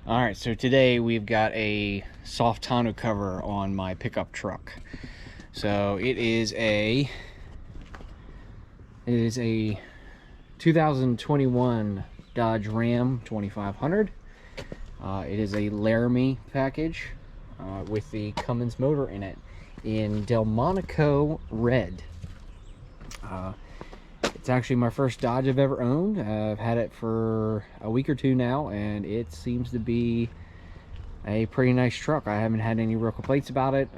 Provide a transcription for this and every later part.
All right, so today we've got a soft tonneau cover on my pickup truck. So it is a 2021 Dodge Ram 2500. It is a Laramie package with the Cummins motor in it in Delmonico Red. It's actually my first Dodge I've ever owned. I've had it for a week or two now, and it seems to be a pretty nice truck. I haven't had any real complaints about it.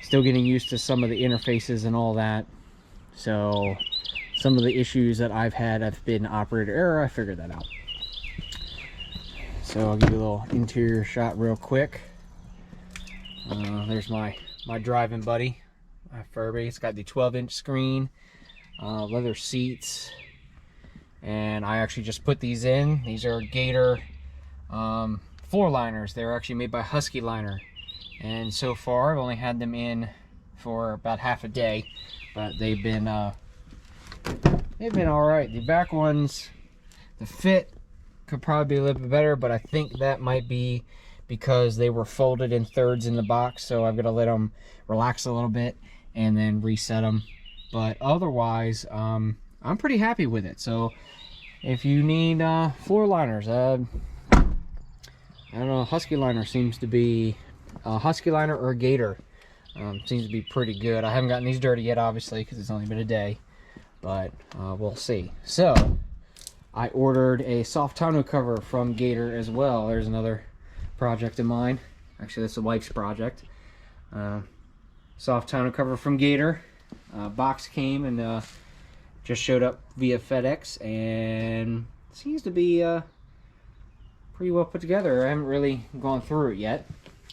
Still getting used to some of the interfaces and all that. So some of the issues that I've had have been operator error. I figured that out. So I'll give you a little interior shot real quick. There's my driving buddy, my Furby. It's got the 12-inch screen, leather seats, and I actually just put these in. These are Gator floor liners. They're actually made by Husky Liner, and so far I've only had them in for about half a day, but they've been all right. The back ones, the fit could probably be a little bit better, but I think that might be because they were folded in thirds in the box, so I've got to let them relax a little bit and then reset them. But otherwise, I'm pretty happy with it. So if you need floor liners, I don't know, Husky Liner seems to be Husky Liner or Gator seems to be pretty good. I haven't gotten these dirty yet, obviously, because it's only been a day, but we'll see. So I ordered a soft tonneau cover from Gator as well. There's another project of mine. Actually, that's the wife's project. Soft tonneau cover from Gator. Box came and just showed up via FedEx, and seems to be pretty well put together. I haven't really gone through it yet,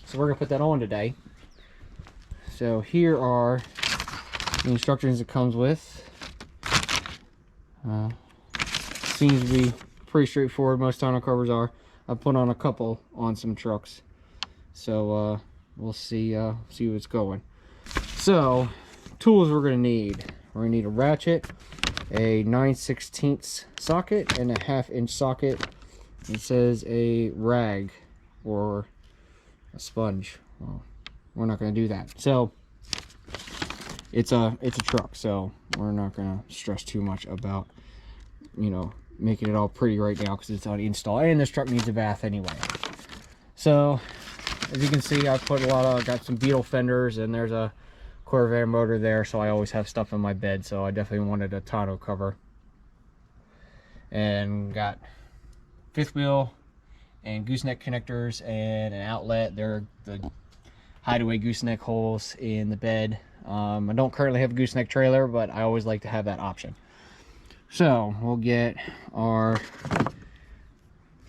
so we're gonna put that on today. So here are the instructions it comes with. Seems to be pretty straightforward. Most tonneau covers are. I put on a couple on some trucks, so we'll see what's going. So tools we're gonna need. We're gonna need a ratchet, a 9/16 socket, and a 1/2-inch socket. It says a rag or a sponge. Well, we're not gonna do that. So it's a truck, so we're not gonna stress too much about, you know, making it all pretty right now because it's on install, and this truck needs a bath anyway. So as you can see, I put got some Beetle fenders, and there's a Corvair motor there, so I always have stuff in my bed, so I definitely wanted a tonneau cover. And got fifth wheel and gooseneck connectors and an outlet. They're the hideaway gooseneck holes in the bed. I don't currently have a gooseneck trailer, but I always like to have that option. So we'll get our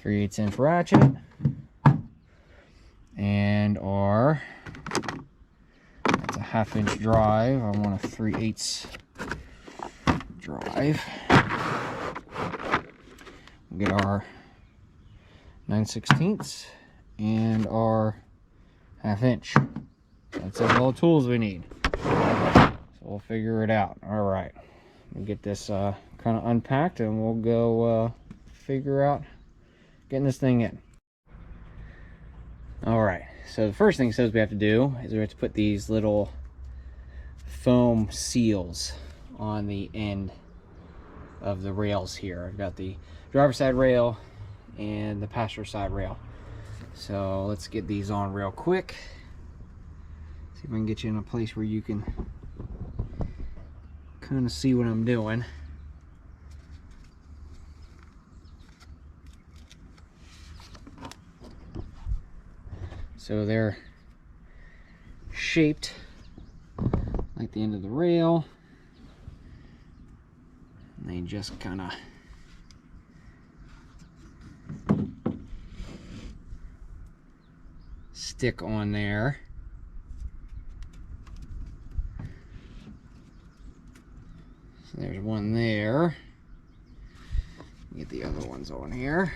3/8" ratchet and our, that's a 1/2-inch drive. I want a 3/8 drive. We'll get our 9/16 and our 1/2-inch. That's all the tools we need. So we'll figure it out. All right, we'll get this kind of unpacked, and we'll go figure out getting this thing in. All right, so the first thing it says we have to do is we have to put these little foam seals on the end of the rails here. I've got the driver's side rail and the passenger side rail. So let's get these on real quick. See if I can get you in a place where you can kind of see what I'm doing. So they're shaped like the end of the rail, and they just kind of stick on there. So there's one there. Get the other ones on here.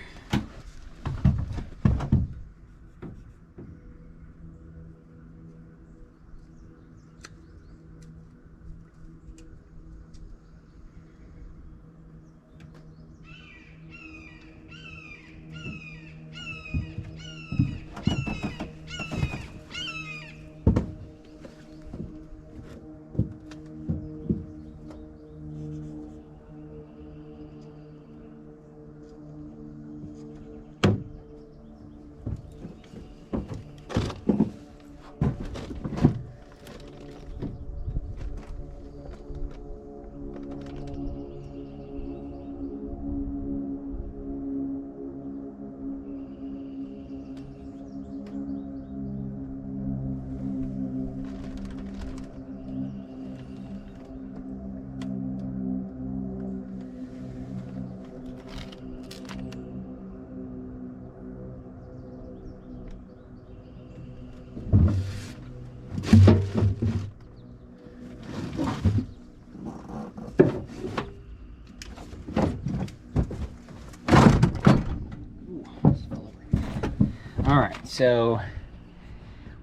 All right, so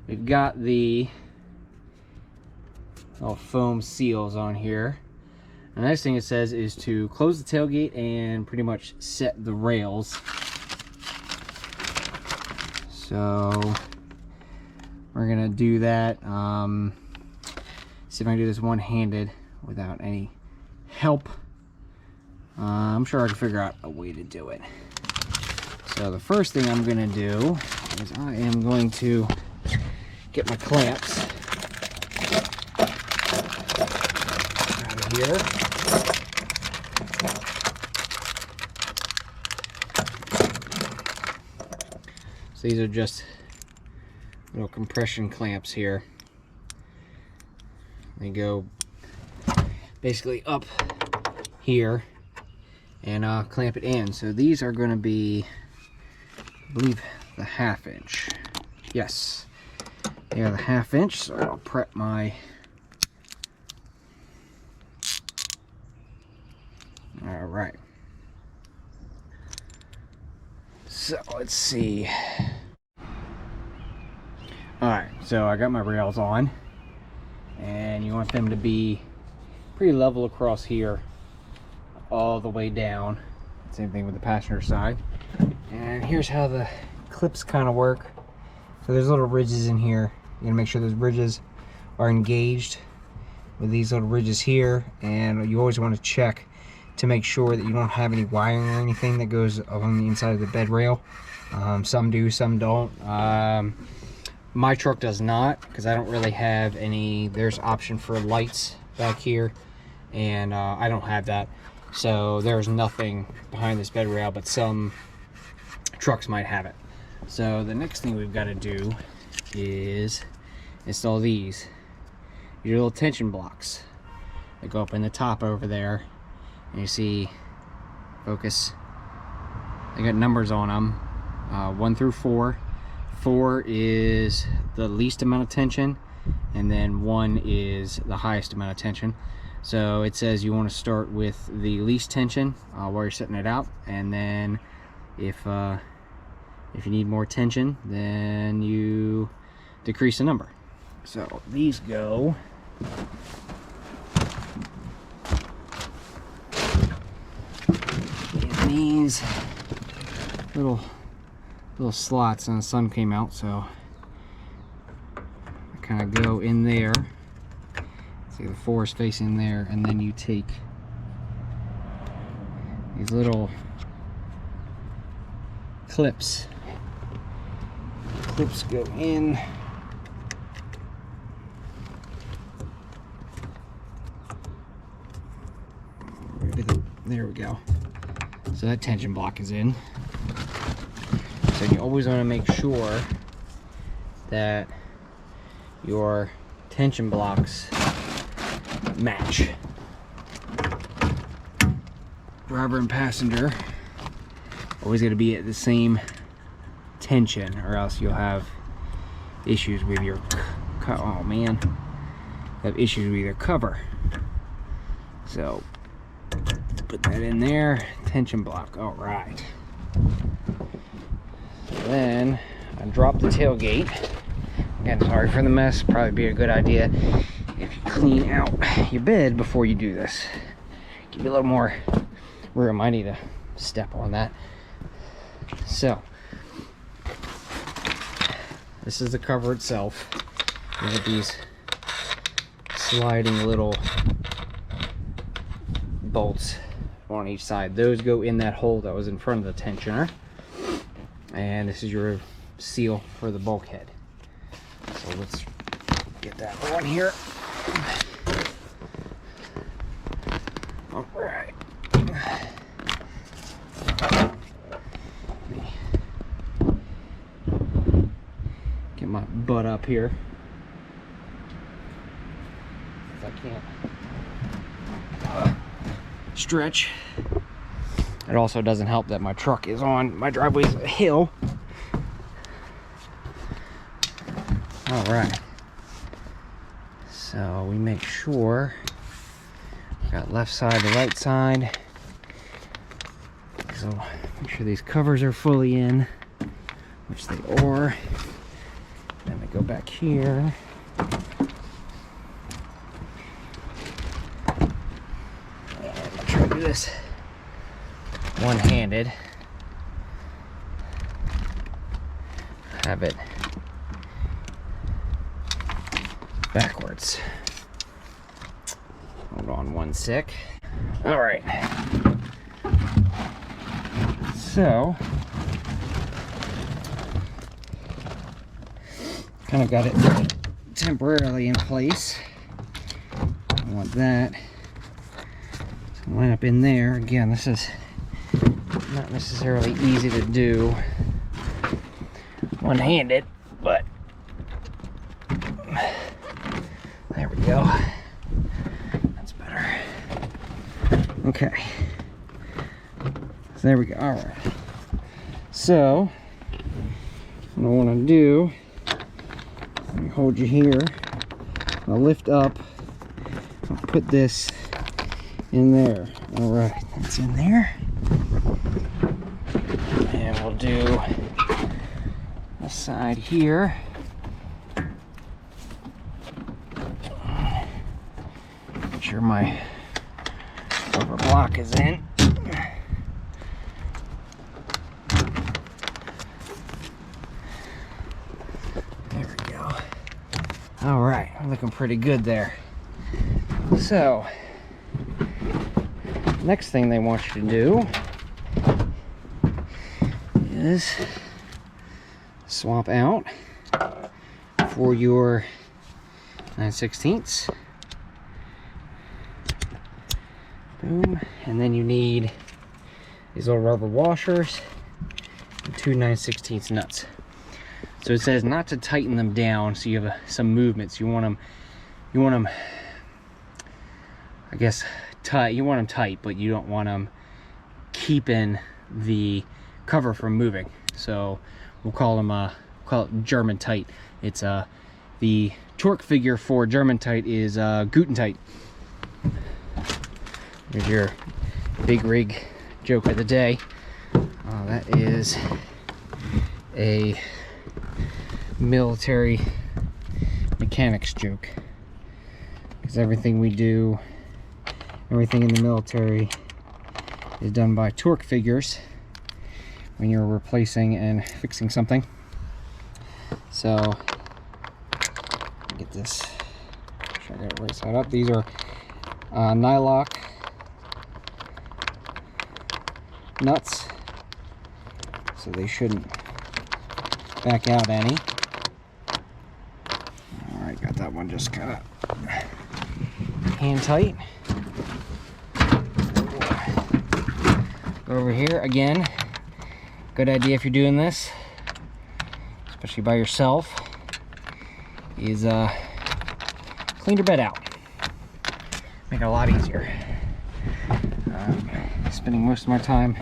we've got the little foam seals on here. The next thing it says is to close the tailgate and pretty much set the rails. So we're gonna do that. See if I can do this one-handed without any help. I'm sure I can figure out a way to do it. So the first thing I'm gonna do is I am going to get my clamps out of here. So these are just little compression clamps here. They go basically up here and clamp it in. So these are going to be, I believe, the 1/2 inch. Yes, they are the 1/2 inch. So I'll prep my. All right. So let's see. All right, so I got my rails on, and you want them to be pretty level across here all the way down. Same thing with the passenger side. And here's how the clips kind of work. So there's little ridges in here. You gotta make sure those ridges are engaged with these little ridges here, and you always want to check to make sure that you don't have any wiring or anything that goes along the inside of the bed rail. Some do, some don't. My truck does not, because I don't really have any. There's option for lights back here, and I don't have that. So there's nothing behind this bed rail, but some trucks might have it. So the next thing we've got to do is install these. Your little tension blocks that go up in the top over there. And you see, focus, they got numbers on them, 1 through 4. 4 is the least amount of tension, and then 1 is the highest amount of tension. So it says you want to start with the least tension while you're setting it out, and then if you need more tension, then you decrease the number. So these go in these little slots, and the sun came out, so I kind of go in there. See, the 4 is facing there, and then you take these little clips. Clips go in. There we go. So that tension block is in. So you always want to make sure that your tension blocks match. Driver and passenger always got to be at the same tension, or else you'll have issues with your oh man, have issues with your cover. So put that in there, tension block. All right. Then I drop the tailgate. Again, sorry for the mess. Probably be a good idea if you clean out your bed before you do this. Give you a little more room. I need to step on that. So this is the cover itself. You have these sliding little bolts on each side. Those go in that hole that was in front of the tensioner. And this is your seal for the bulkhead. So let's get that on here. All right. Get my butt up here. If I can't stretch. It also doesn't help that my truck is on, my driveway's a hill. All right. So we make sure, got left side to right side. So make sure these covers are fully in. which they are. Then we go back here. And I'll try to do this one-handed. Have it backwards. Hold on one sec. All right. So, kind of got it temporarily in place. I want that to line up in there. Again, this is not necessarily easy to do one-handed, but there we go. That's better. Okay. So there we go. All right. So what I want to do, let me hold you here. I'll lift up. I'll put this in there. All right, that's in there. And we'll do the side here. Make sure my rubber block is in. There we go. All right, looking pretty good there. So, next thing they want you to do is swap out for your 9/16. Boom. And then you need these little rubber washers and 2 9/16 nuts. So it says not to tighten them down, so you have some movements. You want them, I guess, tight. You want them tight, but you don't want them keeping the cover from moving. So we'll call it German tight. It's the torque figure for German tight is Guten tight. Here's your big rig joke of the day. That is a military mechanics joke, because everything we do, everything in the military is done by torque figures when you're replacing and fixing something. So get this, make sure I got it right side up. These are Nylock nuts, so they shouldn't back out any. All right, got that one just kind of hand tight. Go over here again. Good idea if you're doing this, especially by yourself, is clean your bed out. Make it a lot easier. Spending most of my time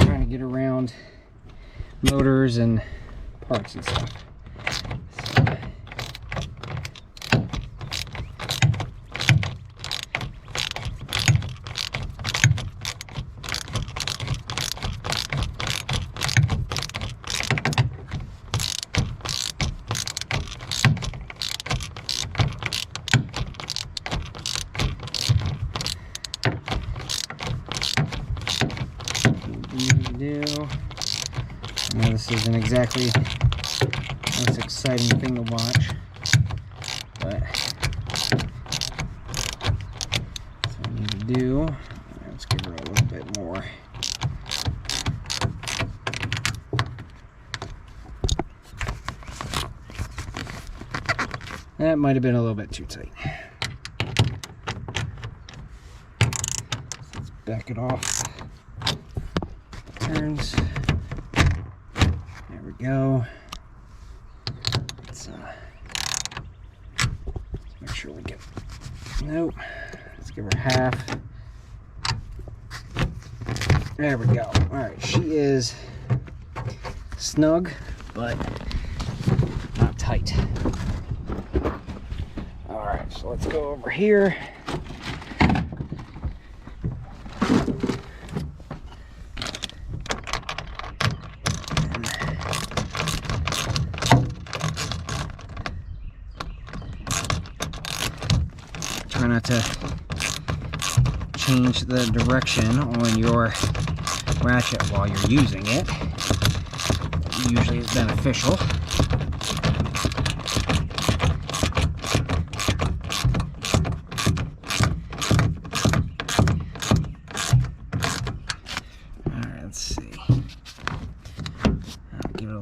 trying to get around motors and parts and stuff. I know this isn't exactly the most exciting thing to watch, but that's what I need to do. Let's give her a little bit more. That might have been a little bit too tight. Let's back it off. Turns. There we go. Let's make sure we get. Nope. Let's give her half. There we go. All right, she is snug, but not tight. All right, so let's go over here. to change the direction on your ratchet while you're using it. It usually is beneficial. Alright, let's see. I'll give it a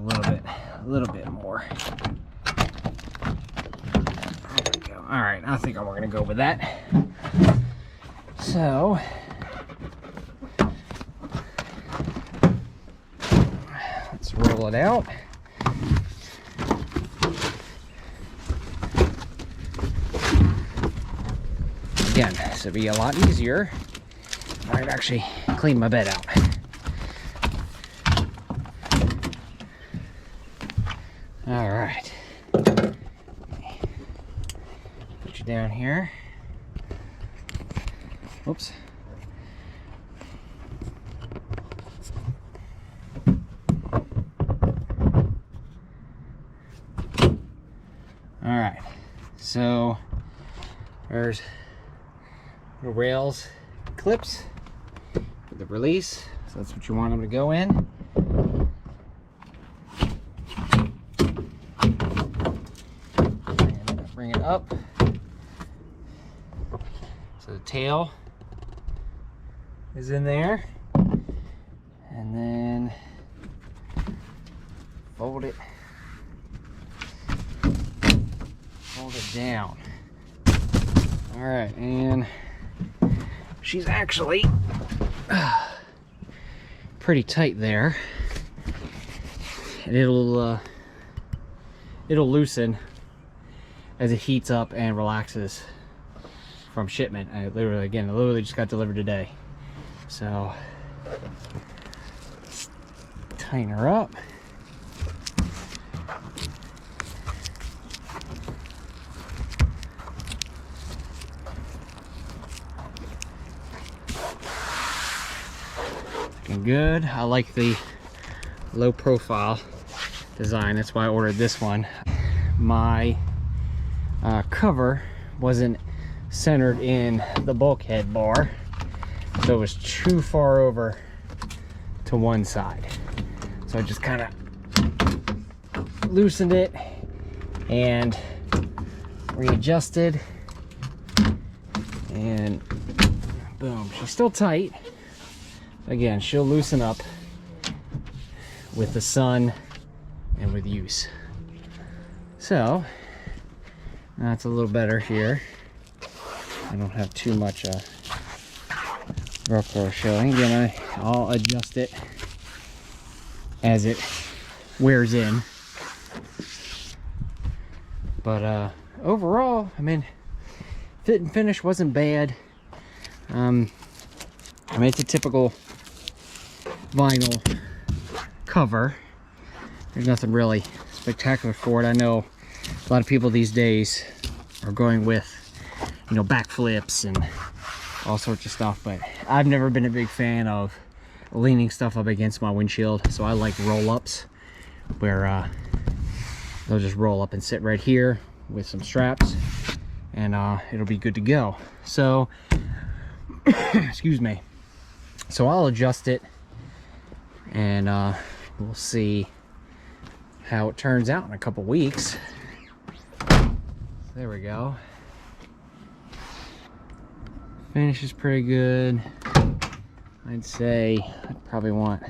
little bit more. There we go. Alright, I think we're gonna go with that. So let's roll it out. Again, this would be a lot easier. I'd actually clean my bed out. All right. Put you down here. Oops. All right, so there's the rails clips for the release. So that's what you want them to go in. And bring it up. So the tail is in there, and then fold it down. All right, and she's actually pretty tight there, and it'll loosen as it heats up and relaxes from shipment. I literally just got delivered today. So let's tighten her up. Looking good. I like the low profile design. That's why I ordered this one. My cover wasn't centered in the bulkhead bar, so it was too far over to one side. So I just kind of loosened it and readjusted, and boom, she's still tight. Again, she'll loosen up with the sun and with use. So that's a little better here. I don't have too much Velcro showing. Again, I'll adjust it as it wears in. But overall, I mean, fit and finish wasn't bad. I mean, it's a typical vinyl cover. There's nothing really spectacular for it. I know a lot of people these days are going with, you know, backflips and all sorts of stuff, but I've never been a big fan of leaning stuff up against my windshield. So I like roll-ups where they'll just roll up and sit right here with some straps, and it'll be good to go. So excuse me. So I'll adjust it, and we'll see how it turns out in a couple weeks. There we go. Finish is pretty good. I'd say I'd probably want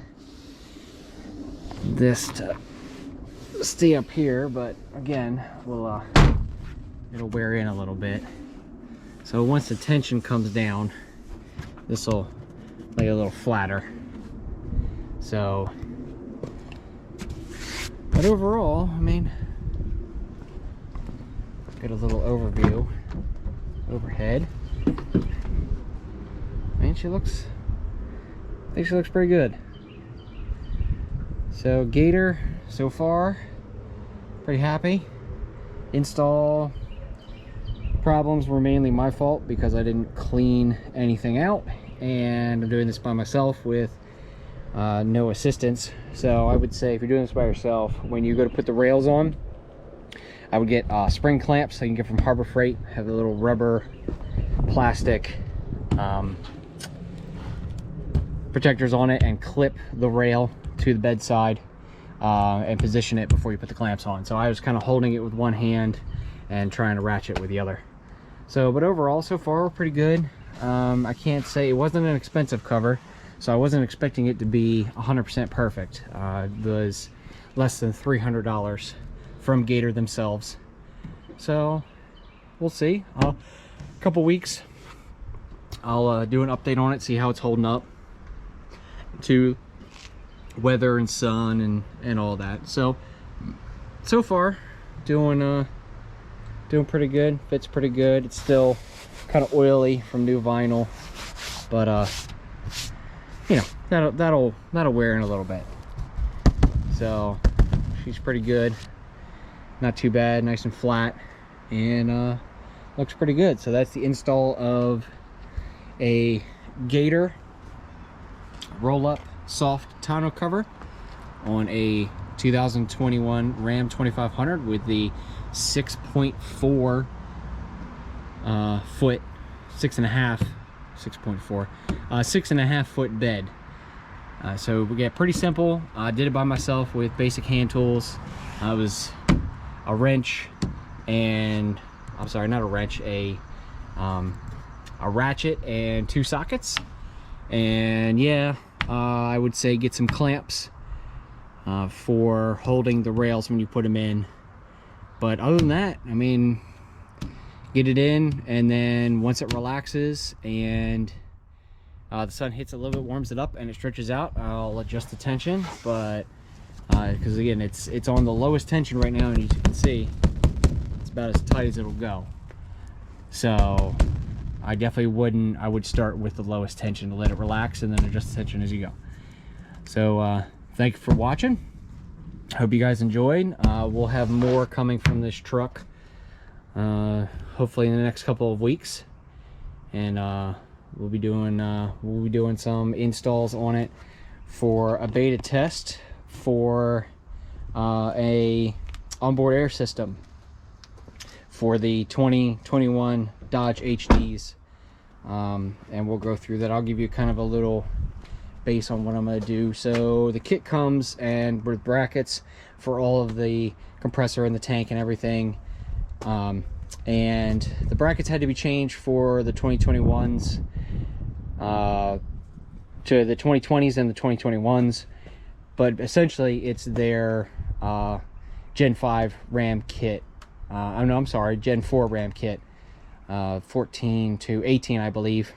this to stay up here, but again, we'll it'll wear in a little bit. So once the tension comes down, this will lay a little flatter. So, but overall, I mean, get a little overview overhead. I mean, I think she looks pretty good. So Gator, so far, pretty happy. Install problems were mainly my fault because I didn't clean anything out, and I'm doing this by myself with no assistance. So I would say if you're doing this by yourself, when you go to put the rails on, I would get spring clamps that you can get from Harbor Freight. Have a little rubber plastic protectors on it and clip the rail to the bedside and position it before you put the clamps on. So I was kind of holding it with one hand and trying to ratchet with the other. So, but overall, so far, we're pretty good. I can't say, it wasn't an expensive cover, so I wasn't expecting it to be 100% perfect. It was less than $300 from Gator themselves. So we'll see. A couple weeks, I'll do an update on it, see how it's holding up to weather and sun and all that. So far, doing pretty good. Fits pretty good. It's still kind of oily from new vinyl, but you know, that'll wear in a little bit. So she's pretty good, not too bad, nice and flat, and looks pretty good. So that's the install of a Gator roll-up soft tonneau cover on a 2021 Ram 2500 with the 6.4 foot, 6.5 foot bed. So we get pretty simple. I did it by myself with basic hand tools. I was a wrench and, I'm sorry, not a wrench, a ratchet and 2 sockets. And yeah, I would say get some clamps for holding the rails when you put them in. But other than that, I mean, get it in, and then once it relaxes and the sun hits a little bit, warms it up, and it stretches out, I'll adjust the tension. But because again, it's on the lowest tension right now, and as you can see, it's about as tight as it'll go. So I definitely I would start with the lowest tension to let it relax, and then adjust the tension as you go. So thank you for watching. Hope you guys enjoyed. We'll have more coming from this truck hopefully in the next couple of weeks, and we'll be doing some installs on it for a beta test for a onboard air system for the 2021 Dodge HDs, and we'll go through that. I'll give you kind of a little base on what I'm going to do. So the kit comes and with brackets for all of the compressor and the tank and everything, and the brackets had to be changed for the 2021s to the 2020s and the 2021s, but essentially it's their Gen 5 Ram kit. I'm sorry, Gen 4 Ram kit, 14 to 18 I believe,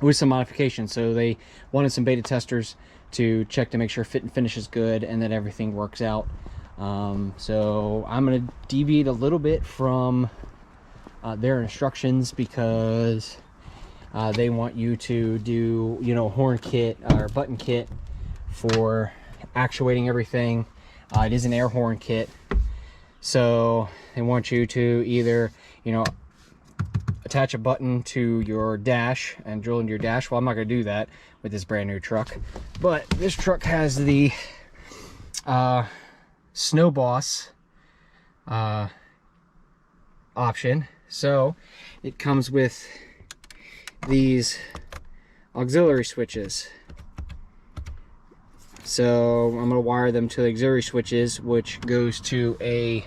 with some modifications. So they wanted some beta testers to check to make sure fit and finish is good and that everything works out. So I'm going to deviate a little bit from their instructions, because they want you to do, you know, horn kit or button kit for actuating everything. It is an air horn kit, so they want you to either, you know, attach a button to your dash and drill into your dash. Well, I'm not going to do that with this brand new truck, but this truck has the Snow Boss option. So it comes with these auxiliary switches. So I'm going to wire them to the auxiliary switches, which goes to a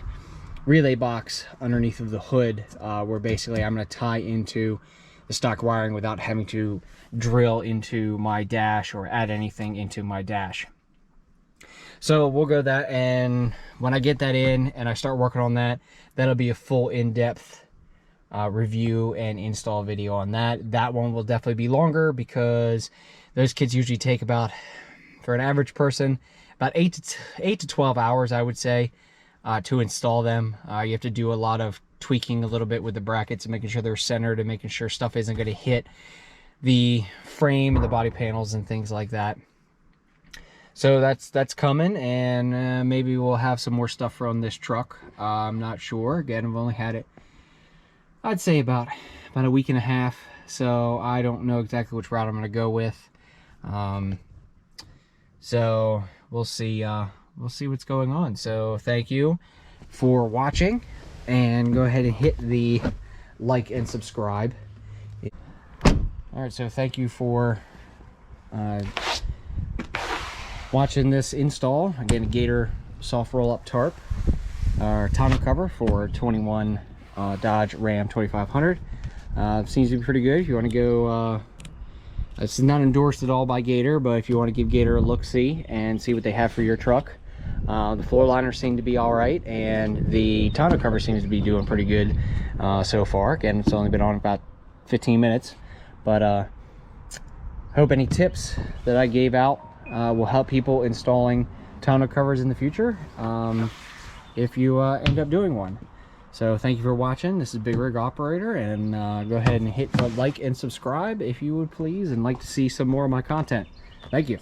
relay box underneath of the hood, where basically I'm going to tie into the stock wiring without having to drill into my dash or add anything into my dash. So we'll go that, and when I get that in and I start working on that, that'll be a full in-depth review and install video on that. That one will definitely be longer, because those kits usually take about, for an average person, about 8 to 12 hours, I would say, to install them. You have to do a lot of tweaking a little bit with the brackets and making sure they're centered and making sure stuff isn't going to hit the frame and the body panels and things like that. So that's coming, and maybe we'll have some more stuff from this truck. I'm not sure. Again, I've only had it, I'd say about a week and a half, so I don't know exactly which route I'm going to go with. So we'll see what's going on. So thank you for watching, and go ahead and hit the like and subscribe All right, so thank you for watching this install. Again, a Gator soft roll-up tarp, our tonneau cover for 21 Dodge Ram 2500. Seems to be pretty good. If you want to go, it's not endorsed at all by Gator, but if you want to give Gator a look-see and see what they have for your truck, the floor liners seem to be all right, and the tonneau cover seems to be doing pretty good so far. Again, it's only been on about 15 minutes, but hope any tips that I gave out will help people installing tonneau covers in the future, if you end up doing one. So thank you for watching. This is Big Rig Operator, and go ahead and hit like and subscribe if you would please, and like to see some more of my content. Thank you.